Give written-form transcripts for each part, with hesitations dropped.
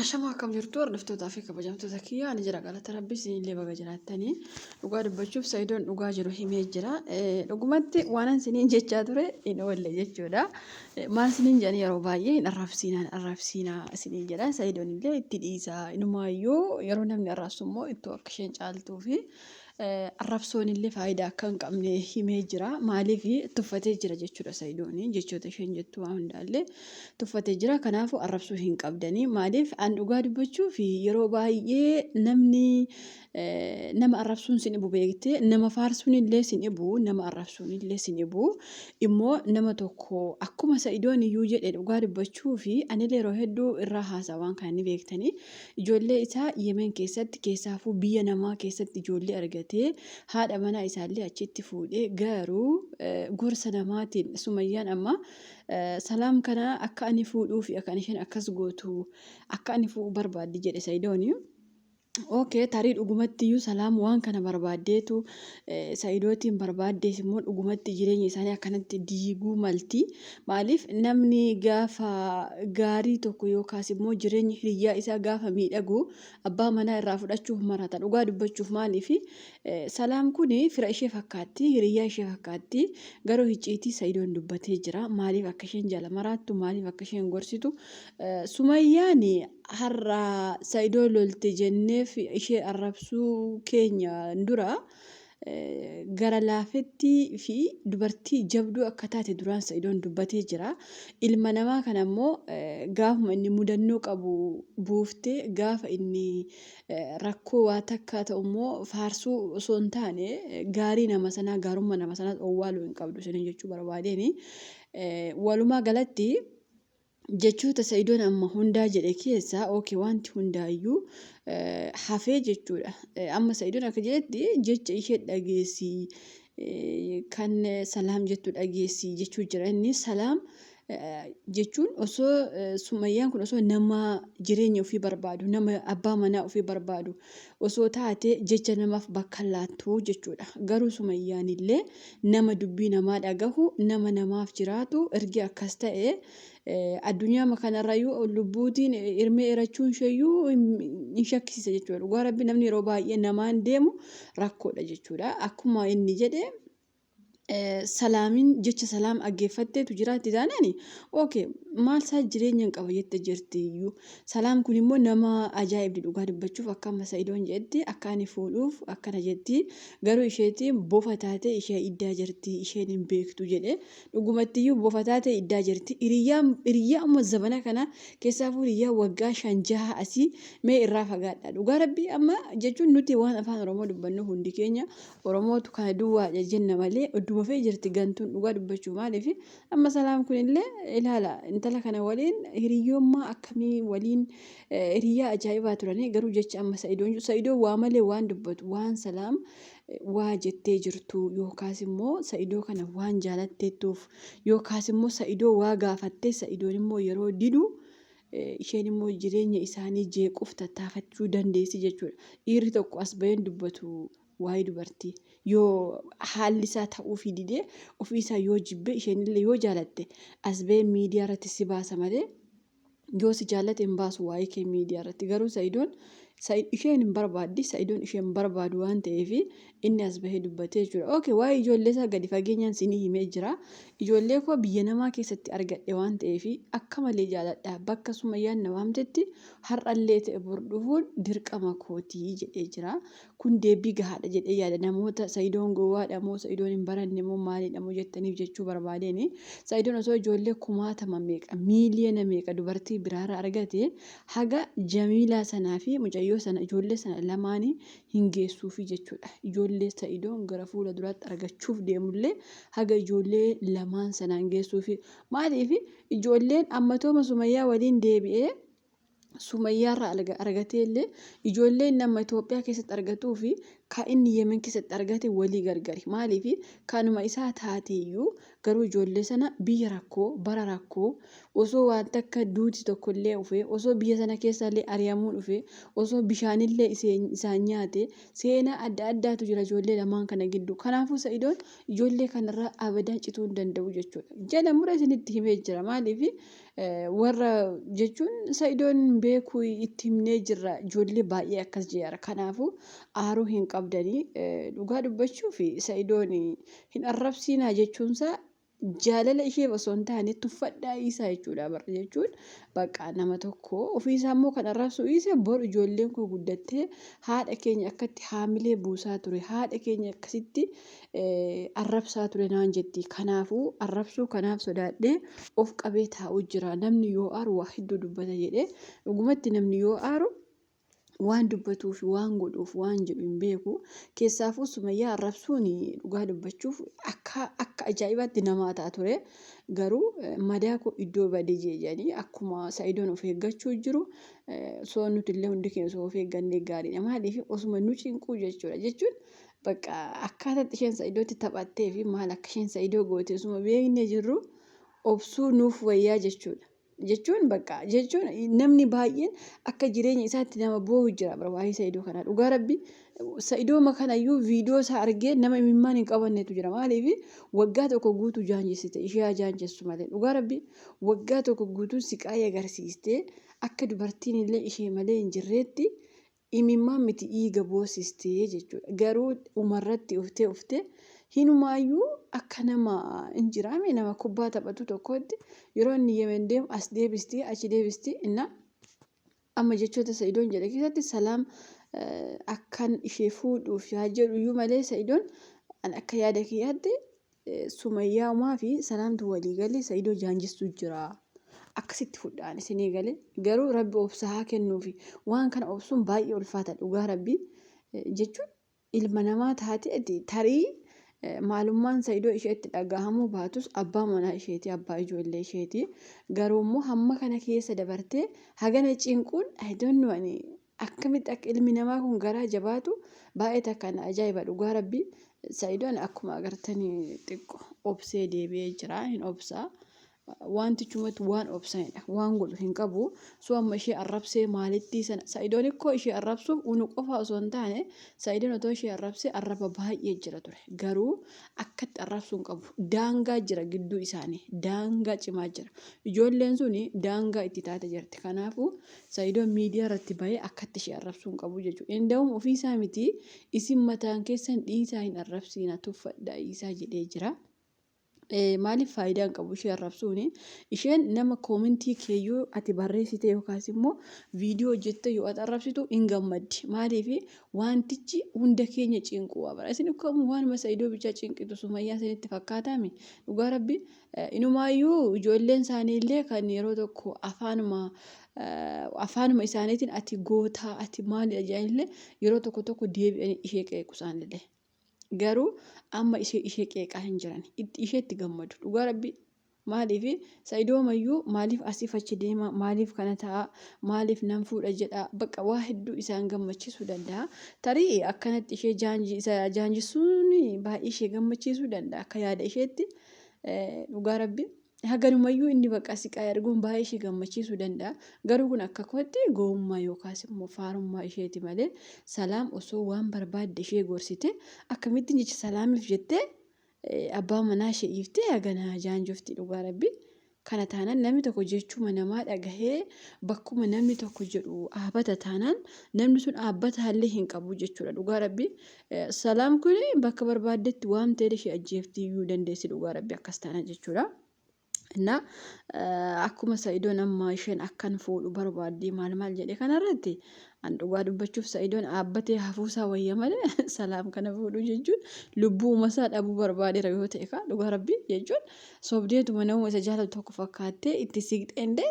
Ashama akkam jirtu hordoftoota fi kabajamtoota kiyyaa ani jira galata rabbii isinillee baga jiraattanii dhugaa dubbachuuf Saidoon dhugaa jiru himee jira. Dhugumatti waan isiniin jechaa ture hin oolle jechuudha. Maal isiniin jedhani yeroo baay'ee hin arrabsiinaa isiniin jedha. Saidoon illee itti dhiisaa inumaayyuu yeroo namni arrabsu immoo ittoo akka isheen caaltuu fi arrabsoon illee faayidaa akka hin qabne himee jira. Maaliif tuffatee jira jechuudha Saidoon jechoota isheen jettu waan hundaallee tuffatee jira. Kanaafuu arrabsuu hin qabdanii maaliif an dhugaa dubbachuu fi yeroo baay'ee namni nama arrabsuun sin ibu beekte nama faarsuun illee sin ibu nama arrabsuun illee sin ibu immoo nama tokko akkuma Saidoon iyyuu jedhe dhugaa dubbachuu fi anillee yeroo hedduu irraa haasaa waan kana ni beektanii ijoollee isaa Yemen keessatti keessaafuu biyya namaa keessatti ijoollee argatee haadha manaa isaallee achitti fuudhee garuu gorsa namaatiin Sumayyaan amma salaam kana akka ani fuudhuu fi akka isheen akkas gootu akka ani fuudhuu barbaaddi jedhe Saidoon. Okay, tarii dhugumatti iyyuu salaam waan kana barbaaddeetu Saidootiin barbaaddees immoo dhugumatti jireenya isaanii akkanatti diiguu malti. Maaliif namni gaafa gaarii tokko yookaas immoo jireenya hiriyyaa isaa gaafa miidhagu abbaa manaa irraa fudhachuuf marata dhugaa dubbachuuf maaliif salaam kun fira ishee fakkaatti hiriyyaa ishee fakkaatti garuu hicciitii Saidoon dubbatee jira. Maaliif akka isheen jala maraattu maaliif akka isheen gorsitu Sumayyaan har'a Saidoo lolte jenneef ishee arrabsuu keenya dura gara laafetti fi dubartii jabduu akka taate duraan Saidoon dubbatee jira. Ilma namaa kana immoo gaafuma inni mudannoo qabu buuftee gaafa inni rakkoo waa takkaa ta'u immoo faarsuu osoo hin taane gaarii nama sanaa gaarummaa nama sanaa owwaaluu hin qabdu isin jechuu barbaadeen walumaa galatti. Jechoota Saidoon amma hundaa jedhe keessaa okay wanti hundaayyuu hafee jechuudha. Amma Saidoon akka jedhetti jecha ishee dhageessi kan salaam jettu dhageessi jechuu jira. Inni salaam jechuun osoo Sumayyaan kun osoo nama jireenya ofii barbaadu nama abbaa manaa ofii barbaadu osoo taate jecha namaaf bakka laattu jechuudha. Garuu Sumayyaan illee nama dubbii namaa dhagahu nama namaaf jiraatu ergi akkas ta'e addunyaa kanarrayyuu lubbuutiin hirmee erachuun isheeyyuu hin shakkisiisa jechuudha. Dhugaa rabbi namni yeroo baay'ee namaan deemu rakkoodha jechuudha. Akkuma inni jedhe salaamin jecha salaam dhaggeeffatteetu jiraatti taanani okay maal isaa jireenya hin qaba jette jirti iyyuu salaam kun immoo nama ajaa'ibdi dhugaa dubbachuuf akka amma Saidoon jedhetti akka ani fuudhuuf akkana jetti garuu isheetiin bofa taate ishee iddaa jirti isheen hin beektu jedhe dhugumatti iyyuu bofa taate iddaa jirti hiriyyaa amma zabana kana keessaafuu hiriyyaa waggaa 5-6 asii mee irraa fagaadha dhugaa rabbii amma jechuun nuti waan afaan Oromoo dubbannu hundi keenya Oromootu kana duwwaa jenna malee dhufee jirti gantuun dhugaa dubbachuu maaliif amma salaam kun illee ilaala intala kana waliin hiriyoommaa akkamii waliin hiriyyaa ajaa'ibaa turanii garuu jecha amma Saidoon waa malee waan dubbatu waan salaam waa jettee jirtu yookaas immoo Saidoo kana waan jaalatteettuuf yookaas immoo Saidoo waa gaafattee Saidoon immoo yeroo didu isheen immoo jireenya isaanii jeequuf tattaafachuu dandeessi jechuudha. Dhiirri tokko as baheen dubbatu waa'ee dubartii yoo haalli isaa ta'uu fi didee ofii isaa yoo jibbe isheenillee yoo jaalatte as bahee miidiyaa irratti si baasa malee yoo si jaallate hin baasu waa'ee kee miidiyaa irratti garuu Saidoon isheen hin barbaaddi Saidoon isheen barbaadu waan ta'eef inni as bahee dubbatee jira. Okay waa'ee ijoollee isaa gadi fageenyaan sinii himee jira. Ijoollee koo biyya namaa keessatti argadhe waan ta'eef akka malee jaaladha bakka Sumayyaan na waamtetti har'allee ta'e burdufuun dirqama kootii jedhee jira. Kun deebii gahaadha jedhee yaada namoota Saidoon gowwaadha moo Saidoon hin baranne moo maalidha moo jettaniif jechuu barbaadeen Saidoon osoo ijoollee 1000 meeqa miiliyoona meeqa dubartii biraarraa argate haga Jamiilaa sanaa fi mucayyoo sana ijoollee sana lamaanii hin geessuufi jechuudha. Ijoollee Saidoon gara fuula duraatti argachuuf deemullee haga ijoollee lamaan sanaan geessuufi maaliif ijoolleen ammatooma Sumayyaa waliin deebi'ee Sumayyaarraa argateellee ijoolleen nama Itoophiyaa keessatti argatuu fi akka inni yemen keessatti argate walii gargari. Maaliif kanuma isaa taateeyyuu garuu ijoollee sana biyya rakkoo bara rakkoo osoo waan takka duuti tokkollee dhufee osoo biyya sana keessallee ari'amuun dhufee osoo bishaanillee isaan nyaate seenaa adda addaatu jira ijoollee lamaan kana gidduu. Kanaafuu Sa'idoon ijoollee kanarraa abadan cituu hin danda'u jechuudha. Jala mura isinitti himee jira. Maaliif warra jechuun Sa'idoon beekuu itti himnee jirra ijoollee baay'ee akkas jira. Kanaafuu aaruu hin qabdanii dhugaa dubbachuuf Sa'idoon hin arrabsiinaa jechuunsaa jaalala ishee osoo hin taane tuffadhaa isaa jechuudha. Bara jechuun bakka nama tokko ofiisaa immoo kan arrabsu isa boru ijoolleen koo guddattee haadha keenya akkatti haamilee buusaa ture haadha keenya akkasitti arrabsaa ture naan jetti. Kanaafuu arrabsuu kanaaf sodaadhee of qabee taa'u jira. Namni yoo aaru waa hedduu dubbata jedhee dhugumatti namni yoo aaru waan dubbatuuf waan godhuuf waan jedhu hin beeku. Keessaafuu Sumayyaa arrabsuun dhugaa dubbachuuf akka ajaa'ibaatti namaa ta'a ture. Garuu madaa koo iddoo badee jedhanii akkuma Sa'idoon of eeggachuu jiru soo nuti illee hundi keenya of eeggannee gaariidha. Maaliif osuma nu cinquu jechuudha. Jechuun bakka akkaataatti isheen Sa'idootti taphattee fi maal akka isheen Sa'idoo goote osuma beeknee jirru obsuu nuuf wayyaa jechuudha. Jechuun bakka jechuun namni baay'een akka jireenya isaatti nama boo'u jira. Waa'ee Sa'idoo kanaa dhugaa rabbi Sa'idoo makanayyuu viidiyoo isaa argee nama imimmaan hin qabannetu jira. Maaliif waggaa tokko guutuu jaanjessite ishee jaanjessu malee dhugaa rabbi waggaa tokko guutuu siqaayee agarsiistee akka dubartiin illee ishee malee hin jirreetti imimmaan miti dhiiga boosistee jechuudha. Garuu umarratti uftee hinumaayyuu akka nama hin jiraame nama kubbaa taphatu tokkotti yeroo inni yemen deemu as deebistii achi deebistii inna amma jechoota Sa'idoon jedhe keessatti salaam akkan ishee fuudhuuf yaa jedhu iyyuu malee Sa'idoon akka yaada kiyyaatti Sumayyaamaa fi salaamtu walii galee Sa'idoo jaanjistuu jira. Akkasitti fudhaan isinii galee garuu rabbi obsa haa kennuufi waan kana obsuun baay'ee ulfaata dhugaa rabbi jechuun ilma namaa taate tarii maalummaan Sa'idoo isheetti dhagahamuu baatus abbaa manaa isheeti abbaa ijoollee isheeti. Garuu immoo hamma kana keessa dabartee hagana cinquun ayidoonni akkamitti akka ilmi namaa kun garaa jabaatu baay'ee takkaan ajaa'iba dhugaa rabbi. Sa'idoon akkuma agartanii xiqqoo obsee deebi'ee jira hin obsaa. Wanti chumatti waan obsanidha waan godhu hin qabu. Soo amma ishee arrabsee maalitti sana Sa'idoon ikkoo ishee arrabsuuf unu qofa osoo hin taane Sa'idoon otoo ishee arrabsee arraba baay'ee jira ture. Garuu akkatti arrabsuu hin qabu. Daangaa jira gidduu isaanii daangaa cimaa jira. Ijoolleen suni daangaa itti taate jirti. Kanaafuu Sa'idoon miidiyaa irratti bahee akkatti ishee arrabsuu hin qabu jechuudha. Inda'uun ofiisaa miti isin mataan keessan dhiisaa hin arrabsiina tuffadhaa isaa jedhee jira. Maaliif faayidaan qabu ishee arrabsuuni isheen nama koomentii keeyyuu ati barreessite yookaas immoo viidiyoo hojjette yoo ati arrabsitu hin gammaddi. Maaliif wantichi hunda keenya cinquu bara isin akkam waan Sa'idoo bichaa cinqitu Sumayyaa isinitti fakkaatame dhugaa rabbi inumaayyuu ijoolleen isaanii illee kan yeroo tokko afaanuma isaaniitiin ati gootaa ati maali ajaa'illee yeroo tokko deebi'anii ishee qeequ isaanillee. Garuu amma ishee qeeqaa hin jiran isheetti gammadu dhugaa rabbi. Maaliif Sa'idoo mayyuu maaliif asiif achi deema maaliif kana ta'a maaliif nan fuudha jedha bakka waa hedduu isaan gammachiisuu danda'a. Tarii akkanatti ishee jaanjisuun baay'ee ishee gammachiisuu danda'a akka yaada isheetti dhugaa rabbi. Haganumayyuu inni bakka siqaa arguun baay'ee ishee gammachiisuu danda'a. Garuu kun akka kootti gowwummaa yookaas immoo faarummaa isheeti malee salaam osoo waan barbaadde ishee gorsite akkamittiin jecha salaamiif jettee abbaa manaa ishee dhiiftee hagana jaanjofti dhugaa rabbi. Kana taanaan namni tokko jechuma namaa dhagahee bakkuma namni tokko jedhu dhaabbata taanaan namni sun dhaabbata illee hin qabu jechuudha dhugaa rabbi. Salaam kun bakka barbaaddetti waamtee ishee ajjeeftii iyyuu dandeessi dhugaa rabbi akkas taana jechuudha. Na akkuma Sa'idoon amma isheen akkan fuudhu barbaadde maal jedhe kanarratti an dhugaa dubbachuuf Sa'idoon dhaabbatee hafuusaa wayya malee salaam kana fuudhu jechuun lubbuu uumasaa dhabuu barbaadeera yoo ta'e dhugaa rabbi jechuun sobdeetuma nama isa jaalatu tokko fakkaattee itti siqxeende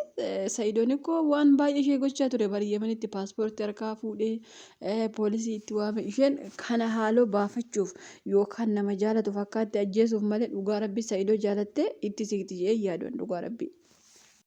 Sa'idoon ikkoo waan baay'ee ishee gochaa ture bari Yemenitti paaspoortii harkaa fuudhee poolisii itti waame isheen kana haaloo baafachuuf yookaan nama jaalatu fakkaattee ajjeesuuf malee dhugaa rabbi Sa'idoo jaalattee itti siqti jee yaadoon dhugaa rabbi.